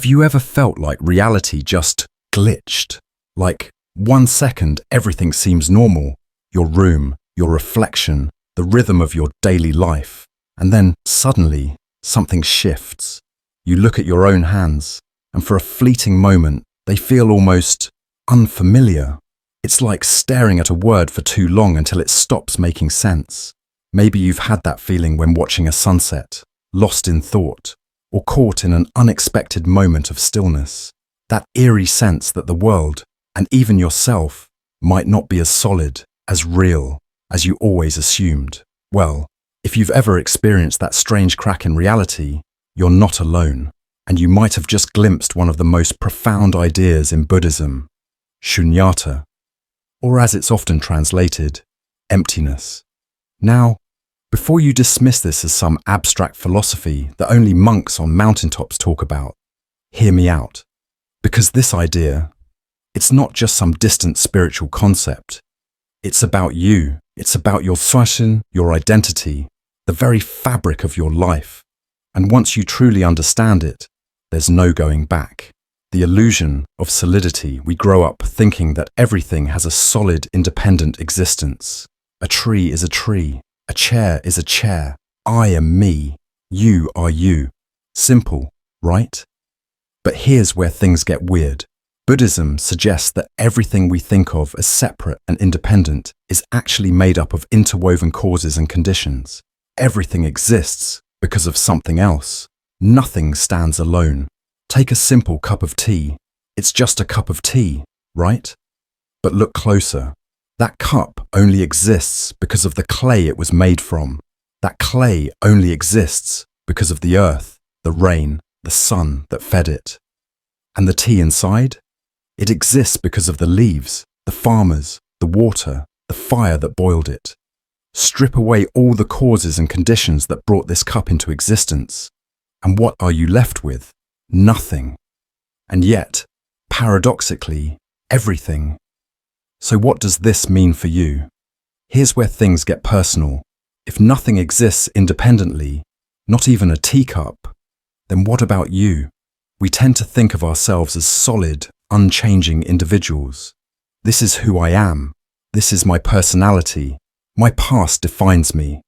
Have you ever felt like reality just glitched? Like 1 second everything seems normal, your room, your reflection, the rhythm of your daily life, and then suddenly something shifts. You look at your own hands, and for a fleeting moment they feel almost unfamiliar. It's like staring at a word for too long until it stops making sense. Maybe you've had that feeling when watching a sunset, lost in thought, or caught in an unexpected moment of stillness. That eerie sense that the world, and even yourself, might not be as solid, as real, as you always assumed. Well, if you've ever experienced that strange crack in reality, you're not alone, and you might have just glimpsed one of the most profound ideas in Buddhism, Śūnyatā, or as it's often translated, emptiness. Now, before you dismiss this as some abstract philosophy that only monks on mountaintops talk about, hear me out. Because this idea, it's not just some distant spiritual concept. It's about you. It's about your suashin, your identity, the very fabric of your life. And once you truly understand it, there's no going back. The illusion of solidity, we grow up thinking that everything has a solid, independent existence. A tree is a tree. A chair is a chair. I am me. You are you. Simple, right? But here's where things get weird. Buddhism suggests that everything we think of as separate and independent is actually made up of interwoven causes and conditions. Everything exists because of something else. Nothing stands alone. Take a simple cup of tea. It's just a cup of tea, right? But look closer. That cup only exists because of the clay it was made from. That clay only exists because of the earth, the rain, the sun that fed it. And the tea inside? It exists because of the leaves, the farmers, the water, the fire that boiled it. Strip away all the causes and conditions that brought this cup into existence, and what are you left with? Nothing. And yet, paradoxically, everything. So what does this mean for you? Here's where things get personal. If nothing exists independently, not even a teacup, then what about you? We tend to think of ourselves as solid, unchanging individuals. This is who I am. This is my personality. My past defines me.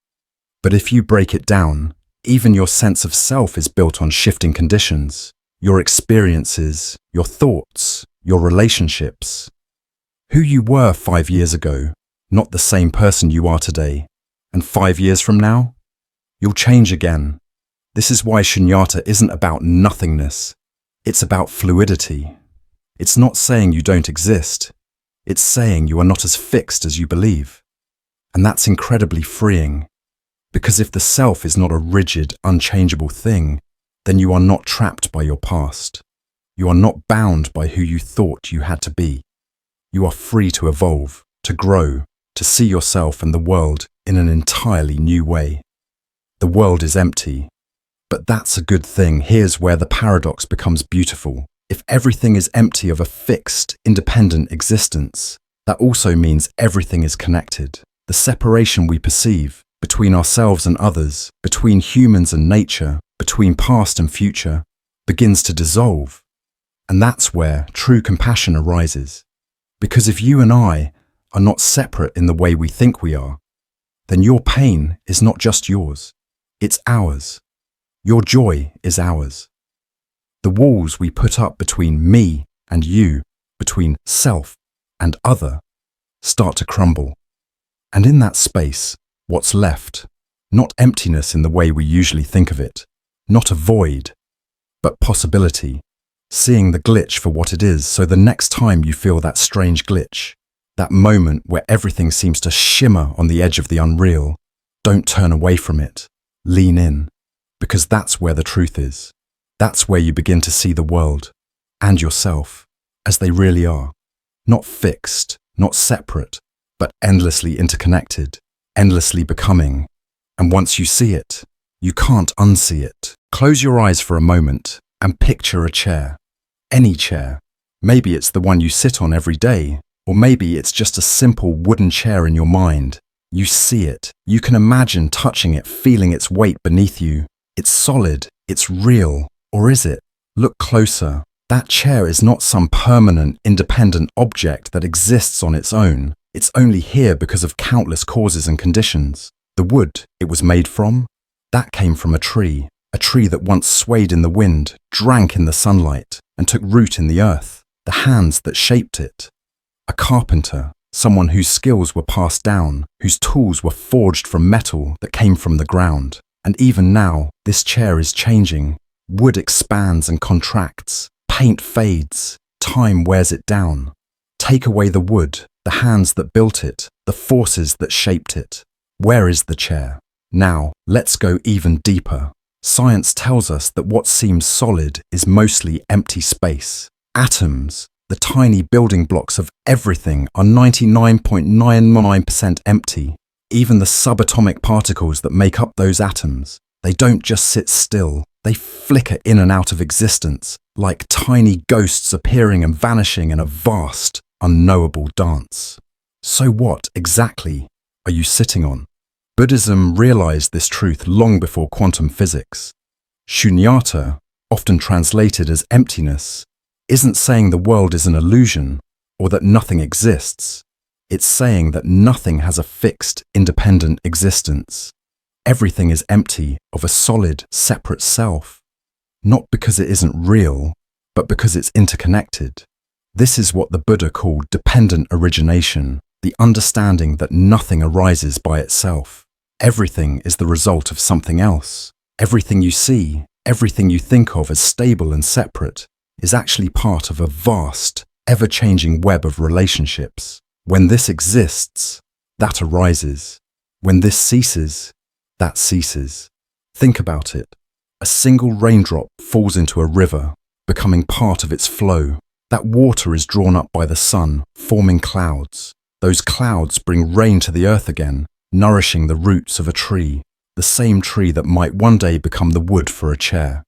But if you break it down, even your sense of self is built on shifting conditions, your experiences, your thoughts, your relationships. Who you were 5 years ago, not the same person you are today. And 5 years from now, you'll change again. This is why Śūnyatā isn't about nothingness. It's about fluidity. It's not saying you don't exist. It's saying you are not as fixed as you believe. And that's incredibly freeing. Because if the self is not a rigid, unchangeable thing, then you are not trapped by your past. You are not bound by who you thought you had to be. You are free to evolve, to grow, to see yourself and the world in an entirely new way. The world is empty. But that's a good thing. Here's where the paradox becomes beautiful. If everything is empty of a fixed, independent existence, that also means everything is connected. The separation we perceive between ourselves and others, between humans and nature, between past and future, begins to dissolve. And that's where true compassion arises. Because if you and I are not separate in the way we think we are, then your pain is not just yours, it's ours. Your joy is ours. The walls we put up between me and you, between self and other, start to crumble. And in that space, what's left? Not emptiness in the way we usually think of it, not a void, but possibility. Seeing the glitch for what it is, so the next time you feel that strange glitch, that moment where everything seems to shimmer on the edge of the unreal, don't turn away from it. Lean in, because that's where the truth is. That's where you begin to see the world and yourself as they really are. Not fixed, not separate, but endlessly interconnected, endlessly becoming. And once you see it, you can't unsee it. Close your eyes for a moment and picture a chair. Any chair. Maybe it's the one you sit on every day, or maybe it's just a simple wooden chair in your mind. You see it. You can imagine touching it, feeling its weight beneath you. It's solid. It's real. Or is it? Look closer. That chair is not some permanent, independent object that exists on its own. It's only here because of countless causes and conditions. The wood it was made from, that came from a tree that once swayed in the wind, drank in the sunlight, and took root in the earth. The hands that shaped it. A carpenter, someone whose skills were passed down, whose tools were forged from metal that came from the ground. And even now, this chair is changing. Wood expands and contracts. Paint fades. Time wears it down. Take away the wood, the hands that built it, the forces that shaped it. Where is the chair? Now, let's go even deeper. Science tells us that what seems solid is mostly empty space. Atoms, the tiny building blocks of everything, are 99.99% empty. Even the subatomic particles that make up those atoms, they don't just sit still. They flicker in and out of existence, like tiny ghosts appearing and vanishing in a vast, unknowable dance. So what, exactly, are you sitting on? Buddhism realized this truth long before quantum physics. Śūnyatā, often translated as emptiness, isn't saying the world is an illusion or that nothing exists. It's saying that nothing has a fixed, independent existence. Everything is empty of a solid, separate self, not because it isn't real, but because it's interconnected. This is what the Buddha called dependent origination, the understanding that nothing arises by itself. Everything is the result of something else. Everything you see, everything you think of as stable and separate, is actually part of a vast, ever-changing web of relationships. When this exists, that arises. When this ceases, that ceases. Think about it. A single raindrop falls into a river, becoming part of its flow. That water is drawn up by the sun, forming clouds. Those clouds bring rain to the earth again, nourishing the roots of a tree, the same tree that might one day become the wood for a chair.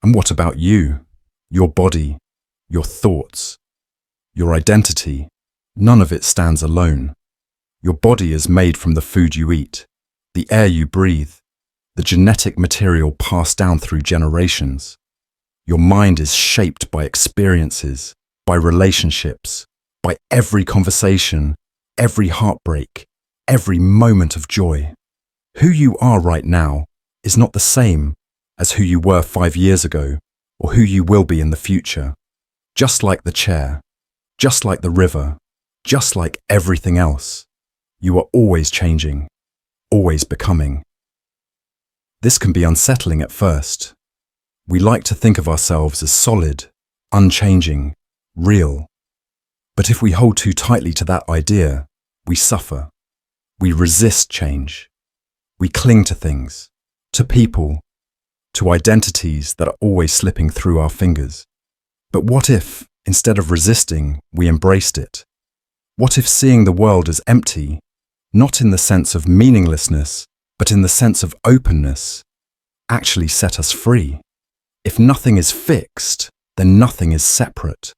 And what about you? Your body, your thoughts, your identity? None of it stands alone. Your body is made from the food you eat, the air you breathe, the genetic material passed down through generations. Your mind is shaped by experiences, by relationships, by every conversation, every heartbreak, every moment of joy. Who you are right now is not the same as who you were 5 years ago or who you will be in the future. Just like the chair, just like the river, just like everything else, you are always changing, always becoming. This can be unsettling at first. We like to think of ourselves as solid, unchanging, real. But if we hold too tightly to that idea, we suffer. We resist change. We cling to things, to people, to identities that are always slipping through our fingers. But what if, instead of resisting, we embraced it? What if seeing the world as empty, not in the sense of meaninglessness, but in the sense of openness, actually set us free? If nothing is fixed, then nothing is separate.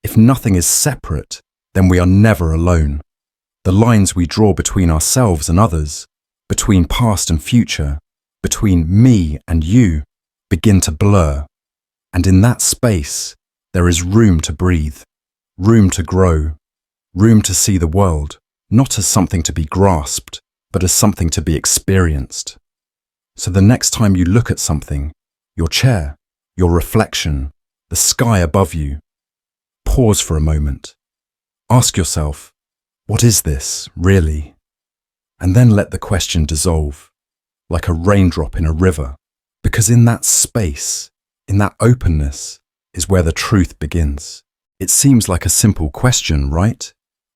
If nothing is separate, then we are never alone. The lines we draw between ourselves and others, between past and future, between me and you, begin to blur. And in that space, there is room to breathe, room to grow, room to see the world, not as something to be grasped, but as something to be experienced. So the next time you look at something, your chair, your reflection, the sky above you, pause for a moment. Ask yourself, what is this, really? And then let the question dissolve, like a raindrop in a river, because in that space, in that openness, is where the truth begins. It seems like a simple question, right?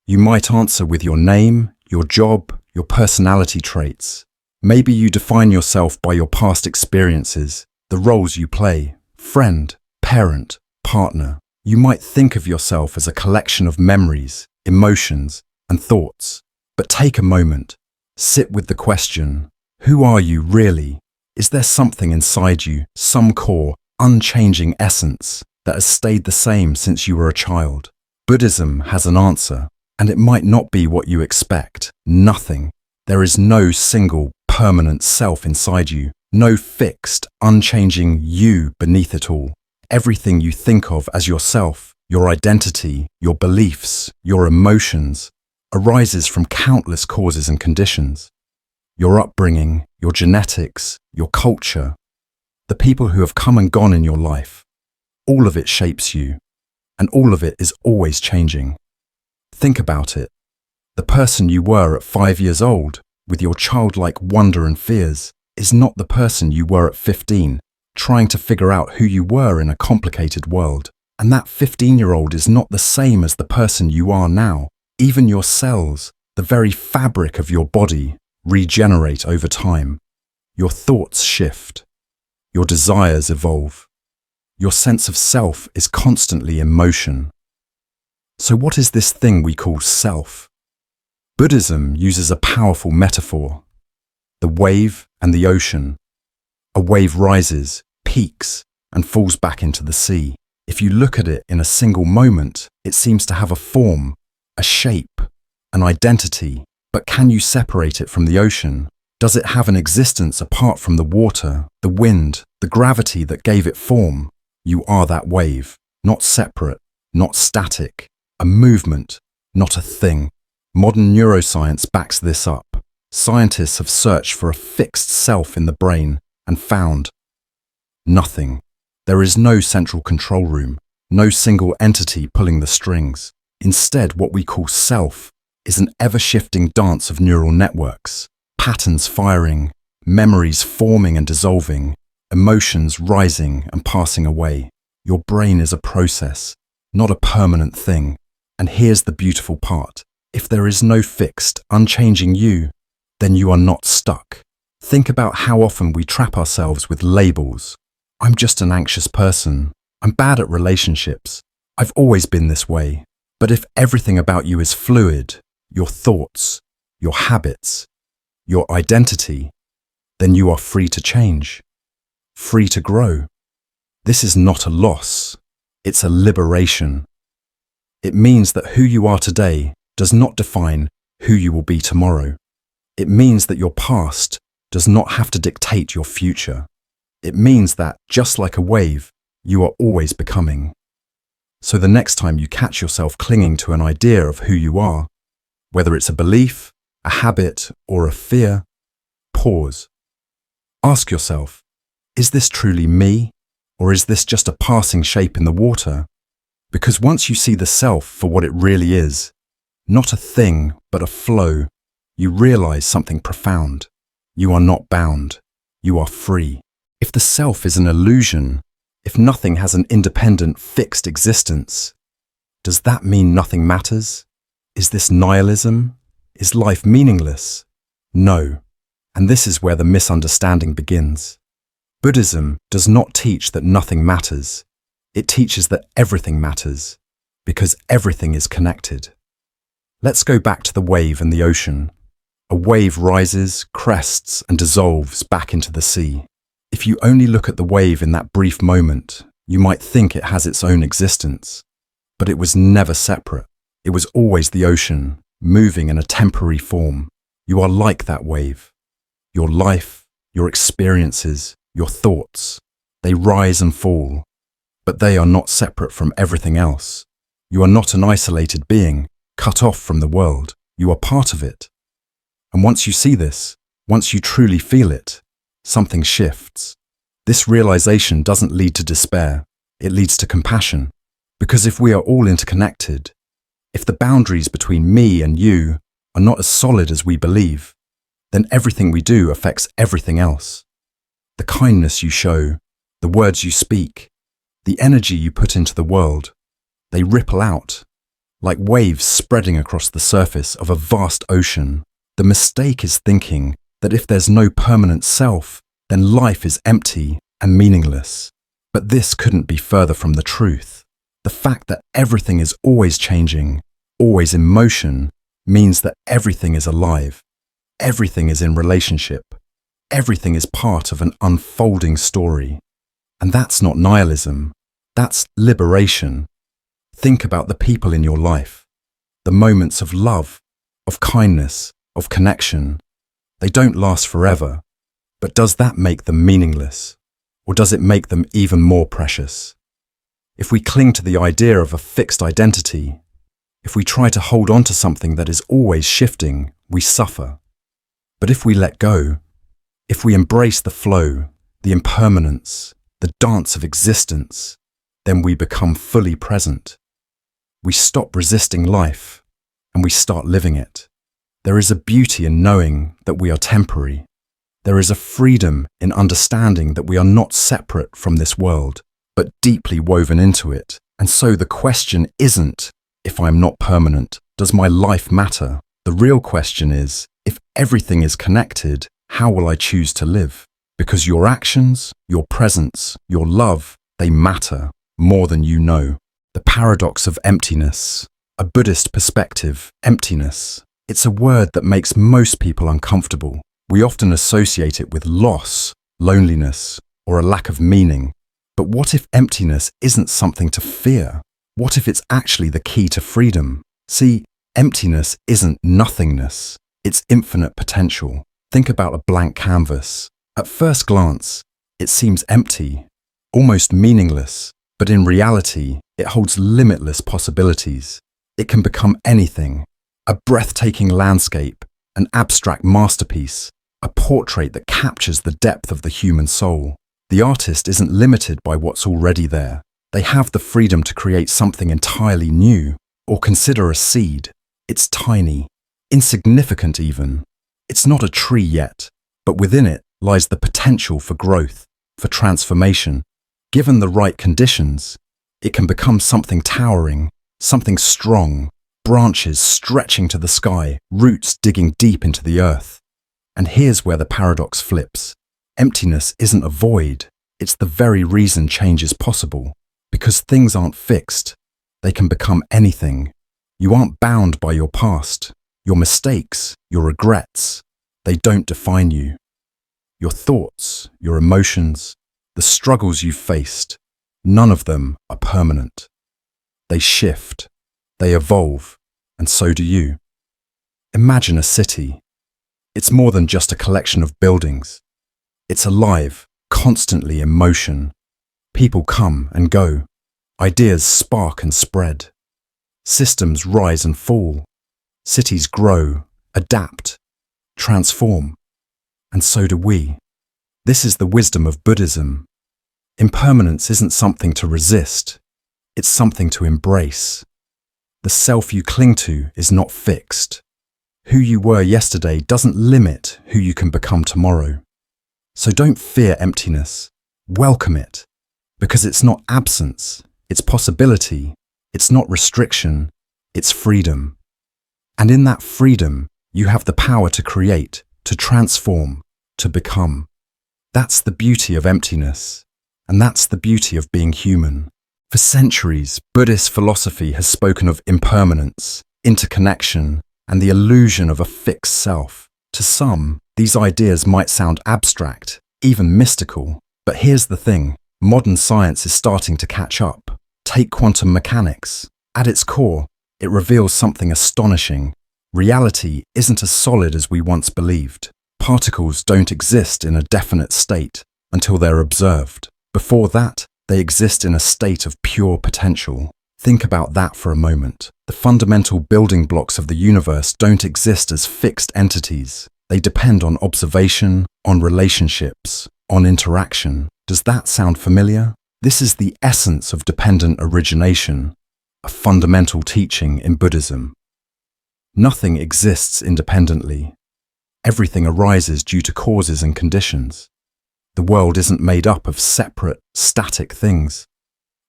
You might answer with your name, your job, your personality traits. Maybe you define yourself by your past experiences, the roles you play, friend, parent, partner. You might think of yourself as a collection of memories, emotions, and thoughts. But take a moment. Sit with the question, who are you really? Is there something inside you, some core, unchanging essence that has stayed the same since you were a child? Buddhism has an answer, and it might not be what you expect. Nothing. There is no single, permanent self inside you, no fixed, unchanging you beneath it all. Everything you think of as yourself, your identity, your beliefs, your emotions, arises from countless causes and conditions. Your upbringing, your genetics, your culture, the people who have come and gone in your life, all of it shapes you, and all of it is always changing. Think about it. The person you were at 5 years old, with your childlike wonder and fears, is not the person you were at 15, trying to figure out who you were in a complicated world. And that 15-year-old is not the same as the person you are now. Even your cells, the very fabric of your body, regenerate over time. Your thoughts shift. Your desires evolve. Your sense of self is constantly in motion. So what is this thing we call self? Buddhism uses a powerful metaphor: the wave and the ocean. A wave rises, peaks, and falls back into the sea. If you look at it in a single moment, it seems to have a form, a shape, an identity. But can you separate it from the ocean? Does it have an existence apart from the water, the wind, the gravity that gave it form? You are that wave, not separate, not static, a movement, not a thing. Modern neuroscience backs this up. Scientists have searched for a fixed self in the brain and found nothing. There is no central control room, no single entity pulling the strings. Instead, what we call self is an ever-shifting dance of neural networks, patterns firing, memories forming and dissolving, emotions rising and passing away. Your brain is a process, not a permanent thing. And here's the beautiful part. If there is no fixed, unchanging you, then you are not stuck. Think about how often we trap ourselves with labels. I'm just an anxious person. I'm bad at relationships. I've always been this way. But if everything about you is fluid, your thoughts, your habits, your identity, then you are free to change, free to grow. This is not a loss. It's a liberation. It means that who you are today does not define who you will be tomorrow. It means that your past does not have to dictate your future. It means that, just like a wave, you are always becoming. So the next time you catch yourself clinging to an idea of who you are, whether it's a belief, a habit, or a fear, pause. Ask yourself, is this truly me, or is this just a passing shape in the water? Because once you see the self for what it really is, not a thing, but a flow, you realize something profound. You are not bound. You are free. If the self is an illusion, if nothing has an independent, fixed existence, does that mean nothing matters? Is this nihilism? Is life meaningless? No. And this is where the misunderstanding begins. Buddhism does not teach that nothing matters. It teaches that everything matters, because everything is connected. Let's go back to the wave and the ocean. A wave rises, crests, and dissolves back into the sea. If you only look at the wave in that brief moment, you might think it has its own existence. But it was never separate. It was always the ocean, moving in a temporary form. You are like that wave. Your life, your experiences, your thoughts, they rise and fall. But they are not separate from everything else. You are not an isolated being, cut off from the world. You are part of it. And once you see this, once you truly feel it, something shifts. This realization doesn't lead to despair. It leads to compassion. Because if we are all interconnected, if the boundaries between me and you are not as solid as we believe, then everything we do affects everything else. The kindness you show, the words you speak, the energy you put into the world, they ripple out, like waves spreading across the surface of a vast ocean. The mistake is thinking that if there's no permanent self, then life is empty and meaningless. But this couldn't be further from the truth. The fact that everything is always changing, always in motion, means that everything is alive. Everything is in relationship. Everything is part of an unfolding story. And that's not nihilism. That's liberation. Think about the people in your life, the moments of love, of kindness, of connection. They don't last forever, but does that make them meaningless? Or does it make them even more precious? If we cling to the idea of a fixed identity, if we try to hold on to something that is always shifting, we suffer. But if we let go, if we embrace the flow, the impermanence, the dance of existence, then we become fully present. We stop resisting life, and we start living it. There is a beauty in knowing that we are temporary. There is a freedom in understanding that we are not separate from this world, but deeply woven into it. And so the question isn't, if I'm not permanent, does my life matter? The real question is, if everything is connected, how will I choose to live? Because your actions, your presence, your love, they matter more than you know. The paradox of emptiness. A Buddhist perspective, emptiness. It's a word that makes most people uncomfortable. We often associate it with loss, loneliness, or a lack of meaning. But what if emptiness isn't something to fear? What if it's actually the key to freedom? See, emptiness isn't nothingness. It's infinite potential. Think about a blank canvas. At first glance, it seems empty, almost meaningless. But in reality, it holds limitless possibilities. It can become anything. A breathtaking landscape, an abstract masterpiece, a portrait that captures the depth of the human soul. The artist isn't limited by what's already there. They have the freedom to create something entirely new, or consider a seed. It's tiny, insignificant even. It's not a tree yet, but within it lies the potential for growth, for transformation. Given the right conditions, it can become something towering, something strong, branches stretching to the sky, roots digging deep into the earth. And here's where the paradox flips. Emptiness isn't a void, it's the very reason change is possible. Because things aren't fixed, they can become anything. You aren't bound by your past, your mistakes, your regrets. They don't define you. Your thoughts, your emotions, the struggles you've faced, none of them are permanent. They shift, they evolve, and so do you. Imagine a city. It's more than just a collection of buildings. It's alive, constantly in motion. People come and go. Ideas spark and spread. Systems rise and fall. Cities grow, adapt, transform. And so do we. This is the wisdom of Buddhism. Impermanence isn't something to resist. It's something to embrace. The self you cling to is not fixed. Who you were yesterday doesn't limit who you can become tomorrow. So don't fear emptiness. Welcome it. Because it's not absence, it's possibility. It's not restriction, it's freedom. And in that freedom, you have the power to create, to transform, to become. That's the beauty of emptiness. And that's the beauty of being human. For centuries, Buddhist philosophy has spoken of impermanence, interconnection, and the illusion of a fixed self. To some, these ideas might sound abstract, even mystical. But here's the thing, modern science is starting to catch up. Take quantum mechanics. At its core, it reveals something astonishing. Reality isn't as solid as we once believed. Particles don't exist in a definite state until they're observed. Before that, they exist in a state of pure potential. Think about that for a moment. The fundamental building blocks of the universe don't exist as fixed entities. They depend on observation, on relationships, on interaction. Does that sound familiar? This is the essence of dependent origination, a fundamental teaching in Buddhism. Nothing exists independently. Everything arises due to causes and conditions. The world isn't made up of separate, static things.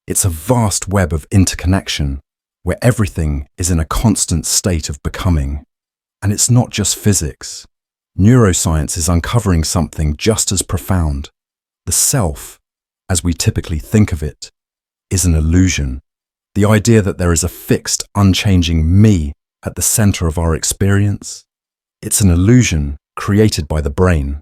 It's a vast web of interconnection, where everything is in a constant state of becoming. And it's not just physics. Neuroscience is uncovering something just as profound. The self, as we typically think of it, is an illusion. The idea that there is a fixed, unchanging me at the center of our experience. It's an illusion created by the brain.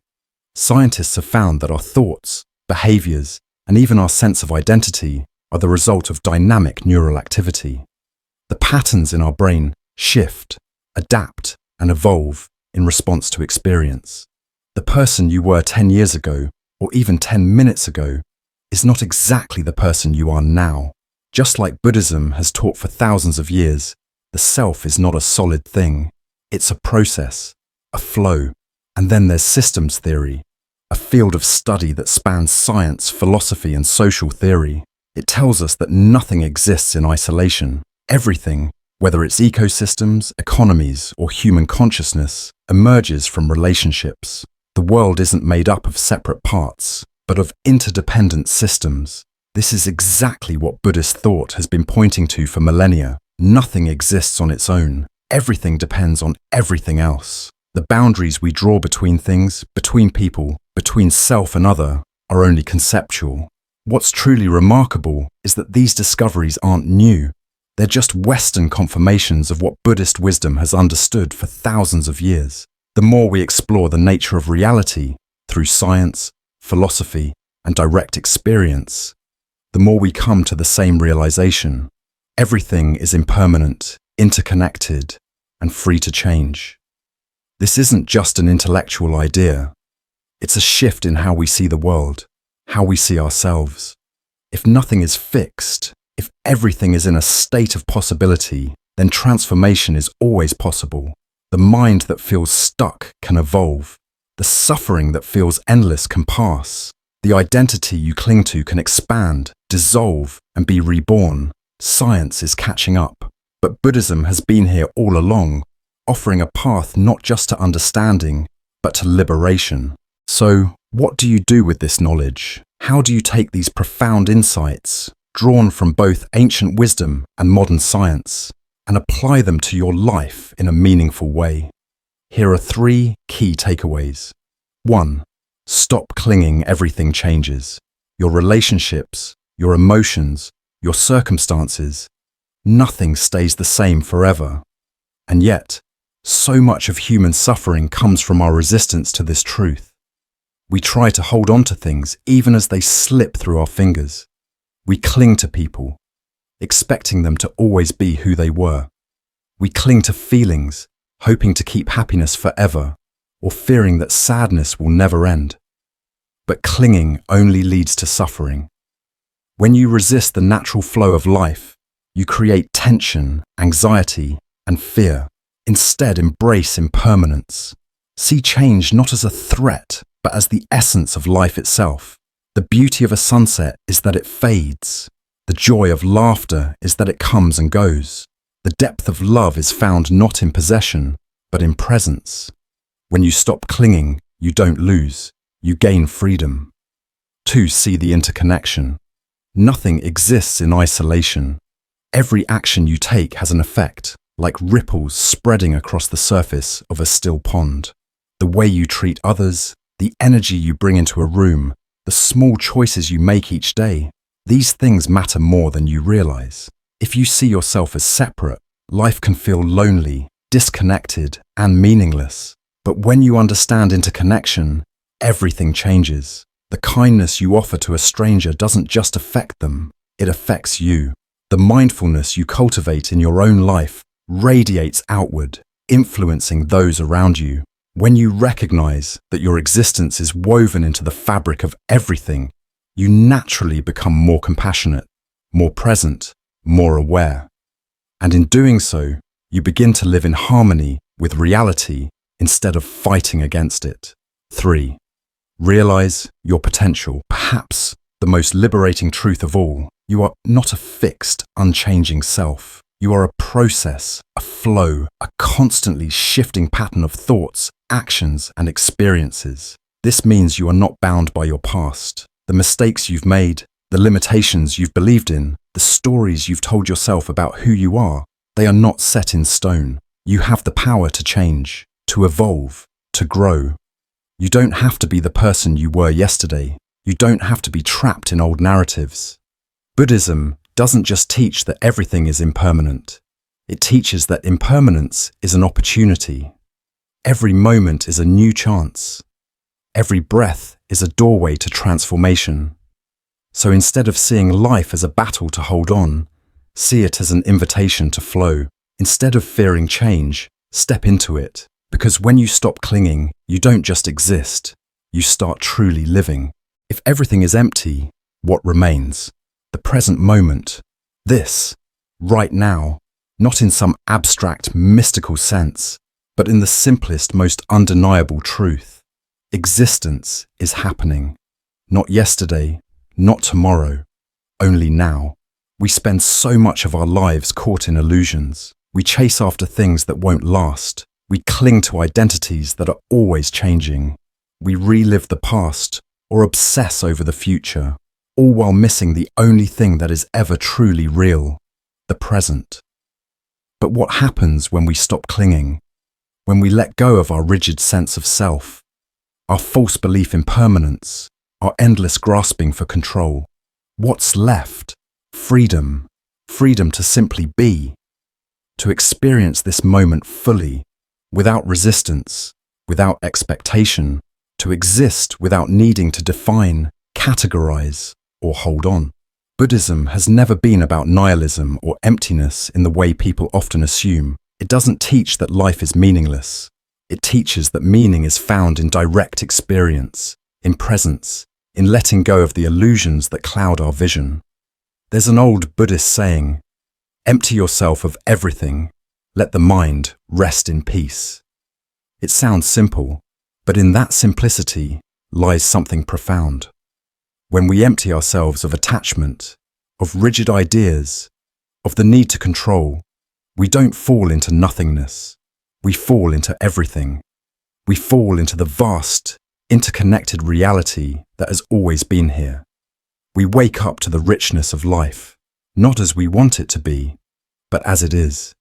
Scientists have found that our thoughts, behaviors, and even our sense of identity are the result of dynamic neural activity. The patterns in our brain shift, adapt, and evolve in response to experience. The person you were 10 years ago, or even 10 minutes ago, is not exactly the person you are now. Just like Buddhism has taught for thousands of years, the self is not a solid thing. It's a process, a flow. And then there's systems theory, a field of study that spans science, philosophy, and social theory. It tells us that nothing exists in isolation. Everything, whether it's ecosystems, economies, or human consciousness, emerges from relationships. The world isn't made up of separate parts, but of interdependent systems. This is exactly what Buddhist thought has been pointing to for millennia. Nothing exists on its own. Everything depends on everything else. The boundaries we draw between things, between people, between self and other, are only conceptual. What's truly remarkable is that these discoveries aren't new. They're just Western confirmations of what Buddhist wisdom has understood for thousands of years. The more we explore the nature of reality through science, philosophy, and direct experience, the more we come to the same realization. Everything is impermanent, interconnected, and free to change. This isn't just an intellectual idea. It's a shift in how we see the world, how we see ourselves. If nothing is fixed, if everything is in a state of possibility, then transformation is always possible. The mind that feels stuck can evolve. The suffering that feels endless can pass. The identity you cling to can expand, dissolve, and be reborn. Science is catching up. But Buddhism has been here all along, offering a path not just to understanding, but to liberation. So, what do you do with this knowledge? How do you take these profound insights, drawn from both ancient wisdom and modern science, and apply them to your life in a meaningful way? Here are 3 key takeaways. 1. Stop clinging, everything changes. Your relationships, your emotions, your circumstances, nothing stays the same forever. And yet, so much of human suffering comes from our resistance to this truth. We try to hold on to things even as they slip through our fingers. We cling to people, expecting them to always be who they were. We cling to feelings, hoping to keep happiness forever, or fearing that sadness will never end. But clinging only leads to suffering. When you resist the natural flow of life, you create tension, anxiety, and fear. Instead, embrace impermanence. See change not as a threat, but as the essence of life itself. The beauty of a sunset is that it fades. The joy of laughter is that it comes and goes. The depth of love is found not in possession, but in presence. When you stop clinging, you don't lose. You gain freedom. 2. See the interconnection. Nothing exists in isolation. Every action you take has an effect, like ripples spreading across the surface of a still pond. The way you treat others, the energy you bring into a room, the small choices you make each day, these things matter more than you realize. If you see yourself as separate, life can feel lonely, disconnected, and meaningless. But when you understand interconnection, everything changes. The kindness you offer to a stranger doesn't just affect them, it affects you. The mindfulness you cultivate in your own life radiates outward, influencing those around you. When you recognize that your existence is woven into the fabric of everything, you naturally become more compassionate, more present, more aware. And in doing so, you begin to live in harmony with reality instead of fighting against it. 3. Realize your potential. Perhaps the most liberating truth of all, you are not a fixed, unchanging self. You are a process, a flow, a constantly shifting pattern of thoughts, actions, and experiences. This means you are not bound by your past. The mistakes you've made, the limitations you've believed in, the stories you've told yourself about who you are, they are not set in stone. You have the power to change, to evolve, to grow. You don't have to be the person you were yesterday. You don't have to be trapped in old narratives. Buddhism doesn't just teach that everything is impermanent. It teaches that impermanence is an opportunity. Every moment is a new chance. Every breath is a doorway to transformation. So instead of seeing life as a battle to hold on, see it as an invitation to flow. Instead of fearing change, step into it. Because when you stop clinging, you don't just exist, you start truly living. If everything is empty, what remains? The present moment. This, right now, not in some abstract, mystical sense, but in the simplest, most undeniable truth. Existence is happening. Not yesterday, not tomorrow, only now. We spend so much of our lives caught in illusions. We chase after things that won't last. We cling to identities that are always changing. We relive the past or obsess over the future, all while missing the only thing that is ever truly real, the present. But what happens when we stop clinging? When we let go of our rigid sense of self, our false belief in permanence, our endless grasping for control? What's left? Freedom. Freedom to simply be. To experience this moment fully, without resistance, without expectation. To exist without needing to define, categorize, or hold on. Buddhism has never been about nihilism or emptiness in the way people often assume. It doesn't teach that life is meaningless. It teaches that meaning is found in direct experience, in presence, in letting go of the illusions that cloud our vision. There's an old Buddhist saying, "Empty yourself of everything, let the mind rest in peace." It sounds simple, but in that simplicity lies something profound. When we empty ourselves of attachment, of rigid ideas, of the need to control, we don't fall into nothingness. We fall into everything. We fall into the vast, interconnected reality that has always been here. We wake up to the richness of life, not as we want it to be, but as it is.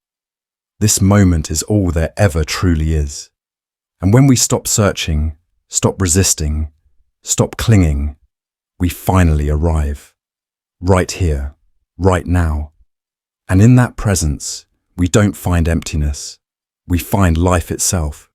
This moment is all there ever truly is. And when we stop searching, stop resisting, stop clinging, we finally arrive. Right here, right now. And in that presence, we don't find emptiness. We find life itself.